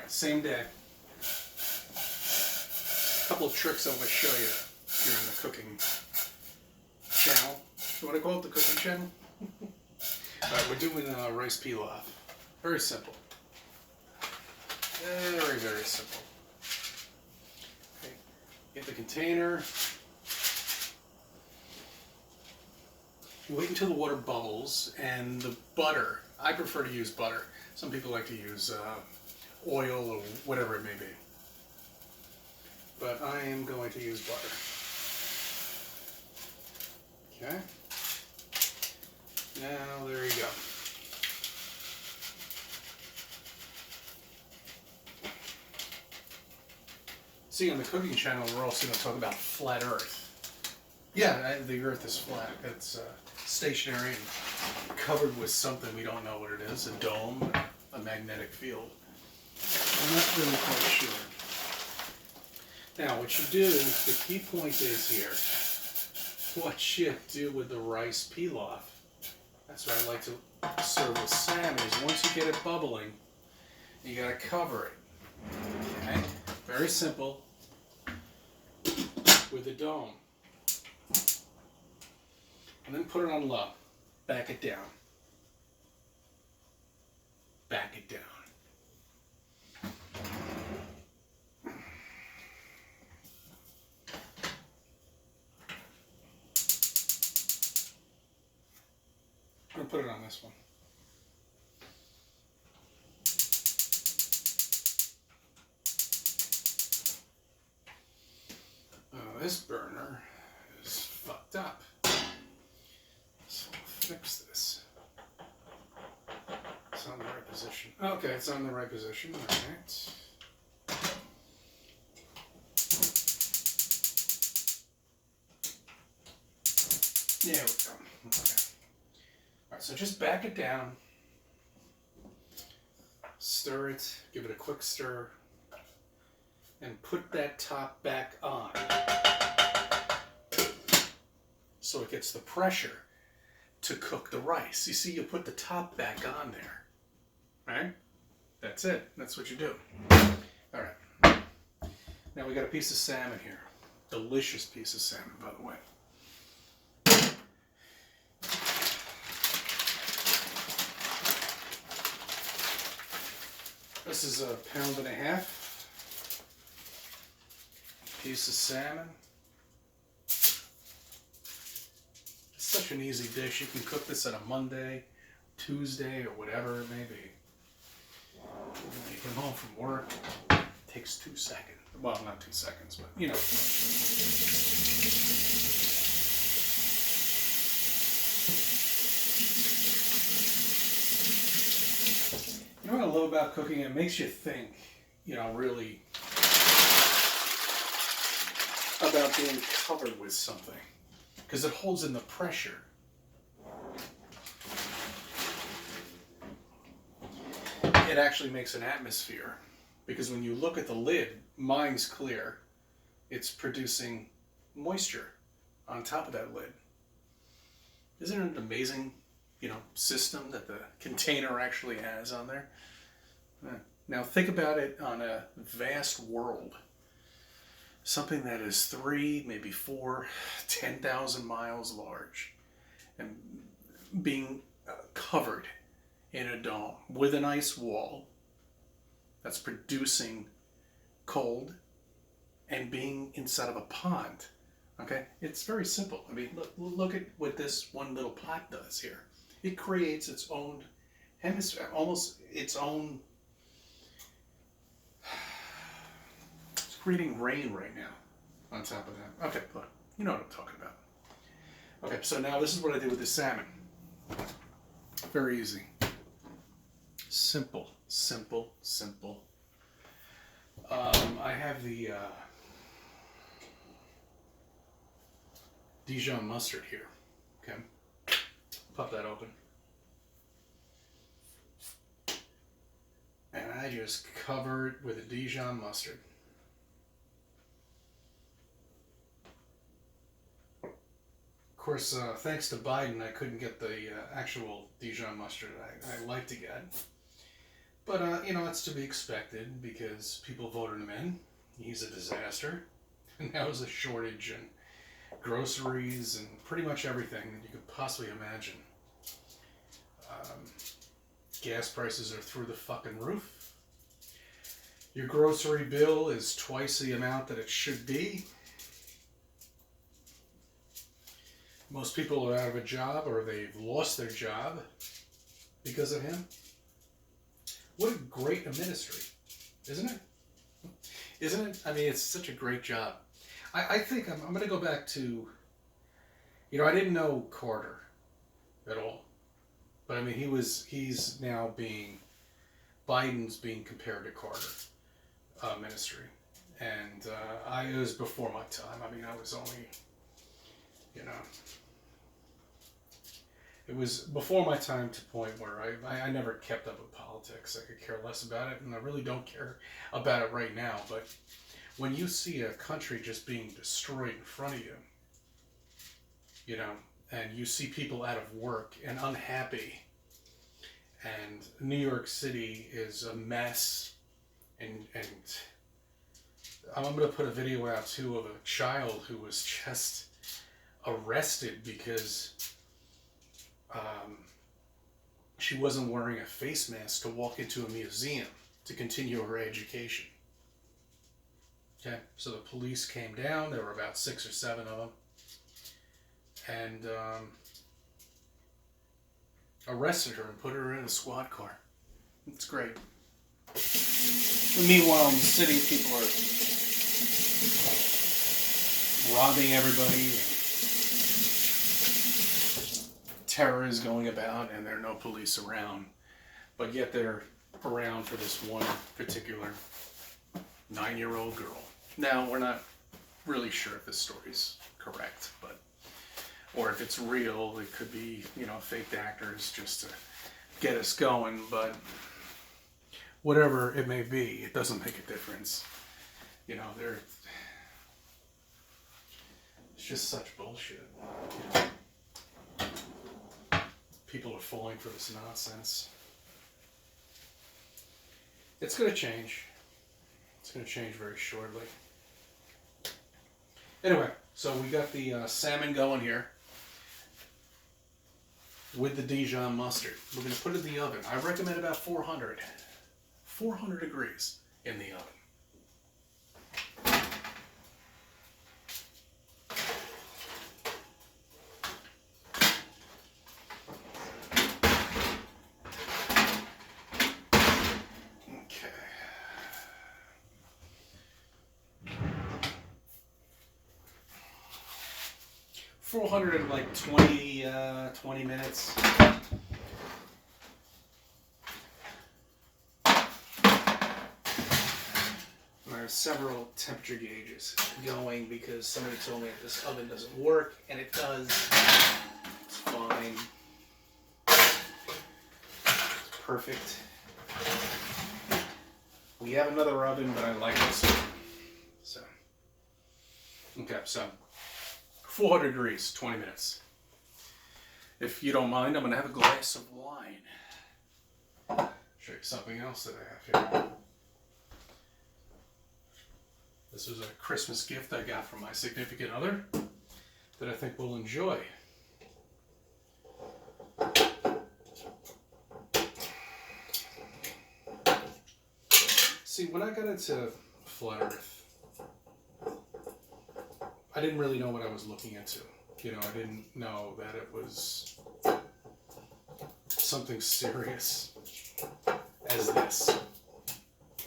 Same day. A couple of tricks I'm going to show you here on the cooking channel. You want to call it the cooking channel? Alright, we're doing rice pilaf. Very simple. Very, very simple. Okay. Get the container. You wait until the water bubbles, and the butter, I prefer to use butter. Some people like to use oil or whatever it may be. But I am going to use butter. Okay. Now, there you go. See, on the cooking channel, we're also going to talk about flat earth. Yeah, the earth is flat. It's stationary and covered with something we don't know what it is, a dome, a magnetic field. I'm not really quite sure. Now, what you do, the key point is here, what you do with the rice pilaf. That's what I like to serve with salmon, is once you get it bubbling, you gotta cover it. Okay? Very simple. With a dome. And then put it on low. Back it down. Back it down. I'm going to put it on this one. This burner is fucked up. So we'll fix this. It's on the right position. Okay, it's on the right position. Alright. There we go. Okay. Alright, so just back it down. Stir it. Give it a quick stir. And put that top back on. So it gets the pressure to cook the rice. You see, you put the top back on there. Right? That's it. That's what you do. Alright. Now we got a piece of salmon here. Delicious piece of salmon, by the way. This is 1.5 pounds. Piece of salmon. Such an easy dish. You can cook this on a Monday, Tuesday, or whatever it may be. When you come home from work, it takes 2 seconds. Well, not 2 seconds, but you know. You know what I love about cooking? It makes you think, you know, really about being covered with something. Because it holds in the pressure. It actually makes an atmosphere. Because when you look at the lid, mine's clear. It's producing moisture on top of that lid. Isn't it an amazing, you know, system that the container actually has on there? Now think about it on a vast world. Something that is 3, maybe 4, 10,000 miles large, and being covered in a dome with an ice wall that's producing cold and being inside of a pond. Okay, it's very simple. I mean, look at what this one little pot does here. It creates its own hemisphere, almost its own. Creating rain right now on top of that. Okay, look, you know what I'm talking about. Okay, so now this is what I did with the salmon. Very easy. Simple, simple, simple. I have the Dijon mustard here. Okay, pop that open. And I just cover it with a Dijon mustard. Of course, thanks to Biden, I couldn't get the actual Dijon mustard I like to get. But, it's to be expected because people voted him in. He's a disaster. And now there's a shortage in groceries and pretty much everything that you could possibly imagine. Um, gas prices are through the fucking roof. Your grocery bill is twice the amount that it should be. Most people are out of a job or they've lost their job because of him. What a great ministry, isn't it? Isn't it? I mean, it's such a great job. I think I'm going to go back to, I didn't know Carter at all. But I mean, he's now Biden's being compared to Carter ministry. And it was before my time. I mean, I was only, it was before my time to the point where I never kept up with politics. I could care less about it, and I really don't care about it right now. But when you see a country just being destroyed in front of you, and you see people out of work and unhappy, and New York City is a mess, and I'm going to put a video out too of a child who was just arrested because she wasn't wearing a face mask to walk into a museum to continue her education. Okay, so the police came down. There were about 6 or 7 of them, and arrested her and put her in a squad car. It's great. And meanwhile, in the city, people are robbing everybody. And terror is going about, and there are no police around. But yet they're around for this one particular 9-year-old girl. Now, we're not really sure if this story's correct, or if it's real. It could be, fake actors just to get us going, but whatever it may be, it doesn't make a difference. It's just such bullshit. People are falling for this nonsense. It's going to change. It's going to change very shortly. Anyway, so we got the salmon going here with the Dijon mustard. We're going to put it in the oven. I recommend about 400 degrees in the oven. Okay. 400 in like 20 minutes. There's several temperature gauges going because somebody told me that this oven doesn't work, and it does. It's fine. It's perfect. We have another oven, but I like this one. So 400 degrees, 20 minutes. If you don't mind, I'm going to have a glass of wine. Show you something else that I have here. This is a Christmas gift I got from my significant other that I think we'll enjoy. See, when I got into Flat Earth, I didn't really know what I was looking into. I didn't know that it was something serious as this.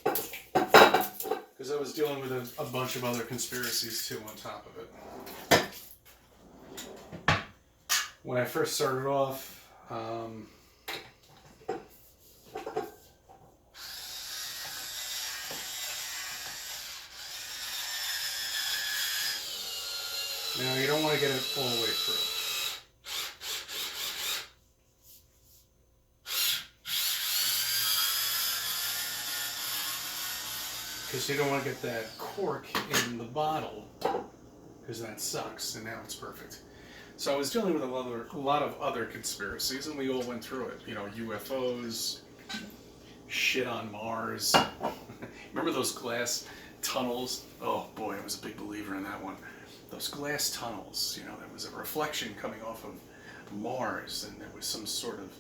Because I was dealing with a bunch of other conspiracies too on top of it. When I first started off, you don't want to get it all the way through. Because you don't want to get that cork in the bottle, because that sucks, and now it's perfect. So I was dealing with a lot of other conspiracies, and we all went through it. UFOs, shit on Mars. Remember those glass tunnels? Oh boy, I was a big believer in that one. Those glass tunnels, you know, there was a reflection coming off of Mars, and there was some sort of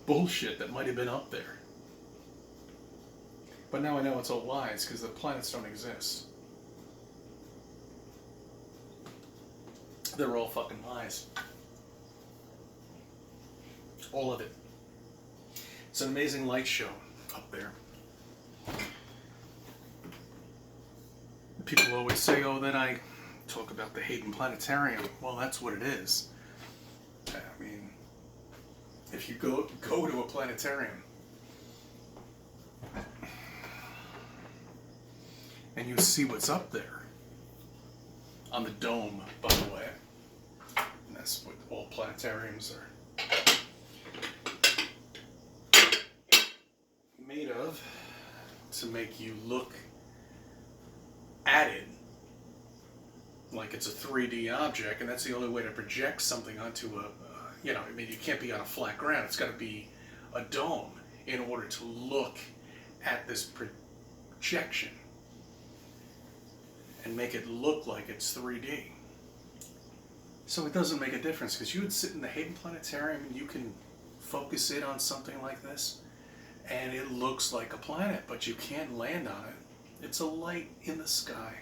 bullshit that might have been up there. But now I know it's all lies because the planets don't exist. They're all fucking lies. All of it. It's an amazing light show up there. People always say, oh, that I talk about the Hayden Planetarium. Well, that's what it is. I mean, if you go to a planetarium and you see what's up there on the dome, by the way, and that's what all planetariums are made of, to make you look at it like it's a 3D object, and that's the only way to project something onto a, you know, I mean, you can't be on a flat ground. It's got to be a dome in order to look at this projection and make it look like it's 3D. So it doesn't make a difference, because you would sit in the Hayden Planetarium and you can focus in on something like this and it looks like a planet, but you can't land on it. It's a light in the sky,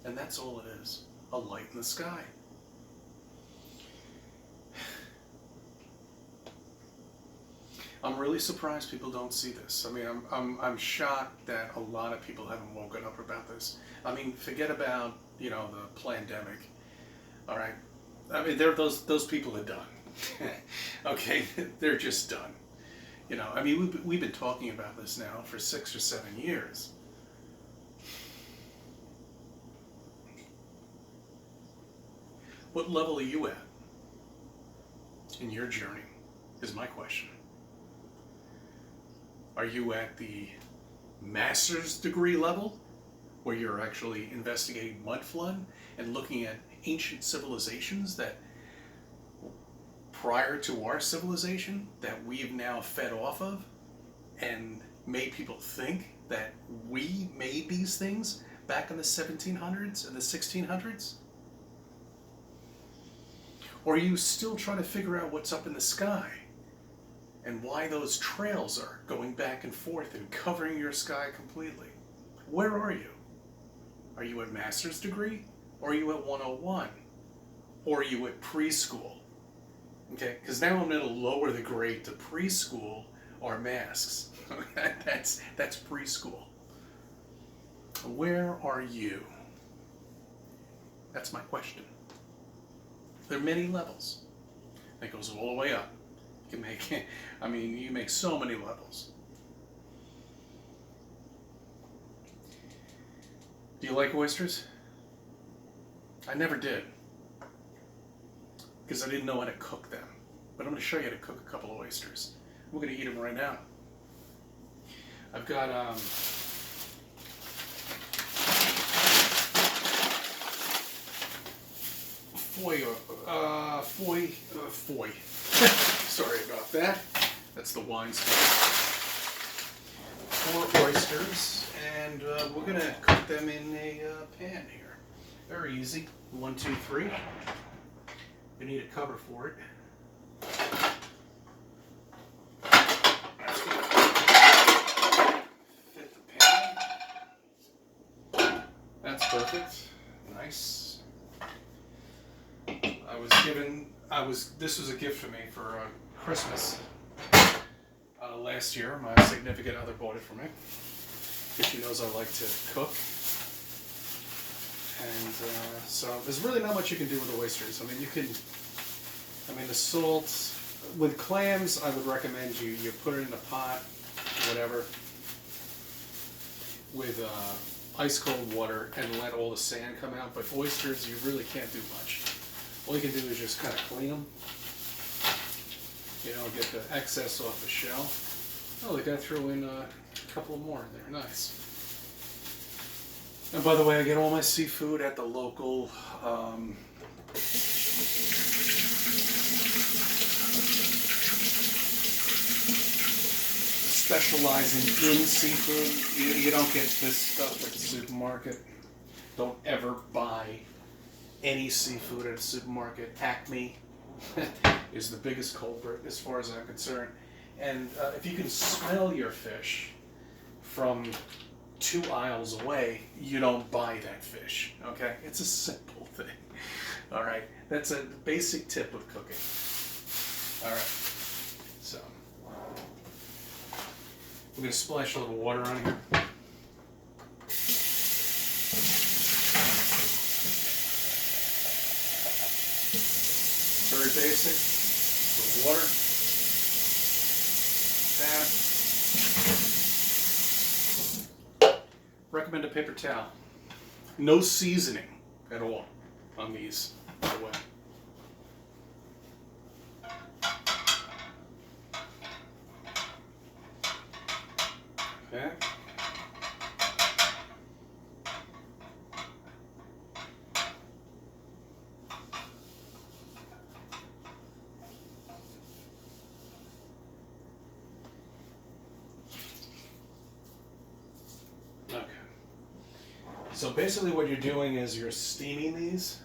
and that's all it is, a light in the sky. I'm really surprised people don't see this. I mean, I'm shocked that a lot of people haven't woken up about this. I mean, forget about, you know, the pandemic. All right, I mean, those people are done. Okay, they're just done. You know, I mean, we've been talking about this now for 6 or 7 years. What level are you at in your journey, is my question. Are you at the master's degree level, where you're actually investigating mud flood and looking at ancient civilizations that prior to our civilization that we've now fed off of and made people think that we made these things back in the 1700s and the 1600s? Or are you still trying to figure out what's up in the sky and why those trails are going back and forth and covering your sky completely? Where are you? Are you at master's degree? Or are you at 101? Or are you at preschool? Okay, because now I'm going to lower the grade to preschool or masks. That's preschool. Where are you? That's my question. There are many levels. It goes all the way up. You can make, I mean, you make so many levels. Do you like oysters? I never did, because I didn't know how to cook them. But I'm going to show you how to cook a couple of oysters. We're going to eat them right now. I've got foy. Sorry about that. That's the wine stuff. 4 oysters, and we're going to cook them in a pan here. Very easy. 1, 2, 3. You need a cover for it. That's going to fit the pan. That's perfect. Nice. This was a gift for me for Christmas last year. My significant other bought it for me, because she knows I like to cook. And so there's really not much you can do with the oysters. I mean, the salt, with clams, I would recommend you put it in a pot, whatever, with ice cold water and let all the sand come out. But oysters, you really can't do much. All you can do is just kind of clean them. You know, get the excess off the shell. Oh, the guy threw in a couple more in there. Nice. And by the way, I get all my seafood at the local specializing in seafood, you don't get this stuff at the supermarket. Don't ever buy any seafood at a supermarket. Acme is the biggest culprit as far as I'm concerned. And if you can smell your fish from 2 aisles away, you don't buy that fish. Okay? It's a simple thing. All right? That's a basic tip of cooking. All right. So, we're going to splash a little water on here. Very basic. A little water. That. Recommend a paper towel. No seasoning at all on these, by the way. Okay. Okay. So basically what you're doing is you're steaming these.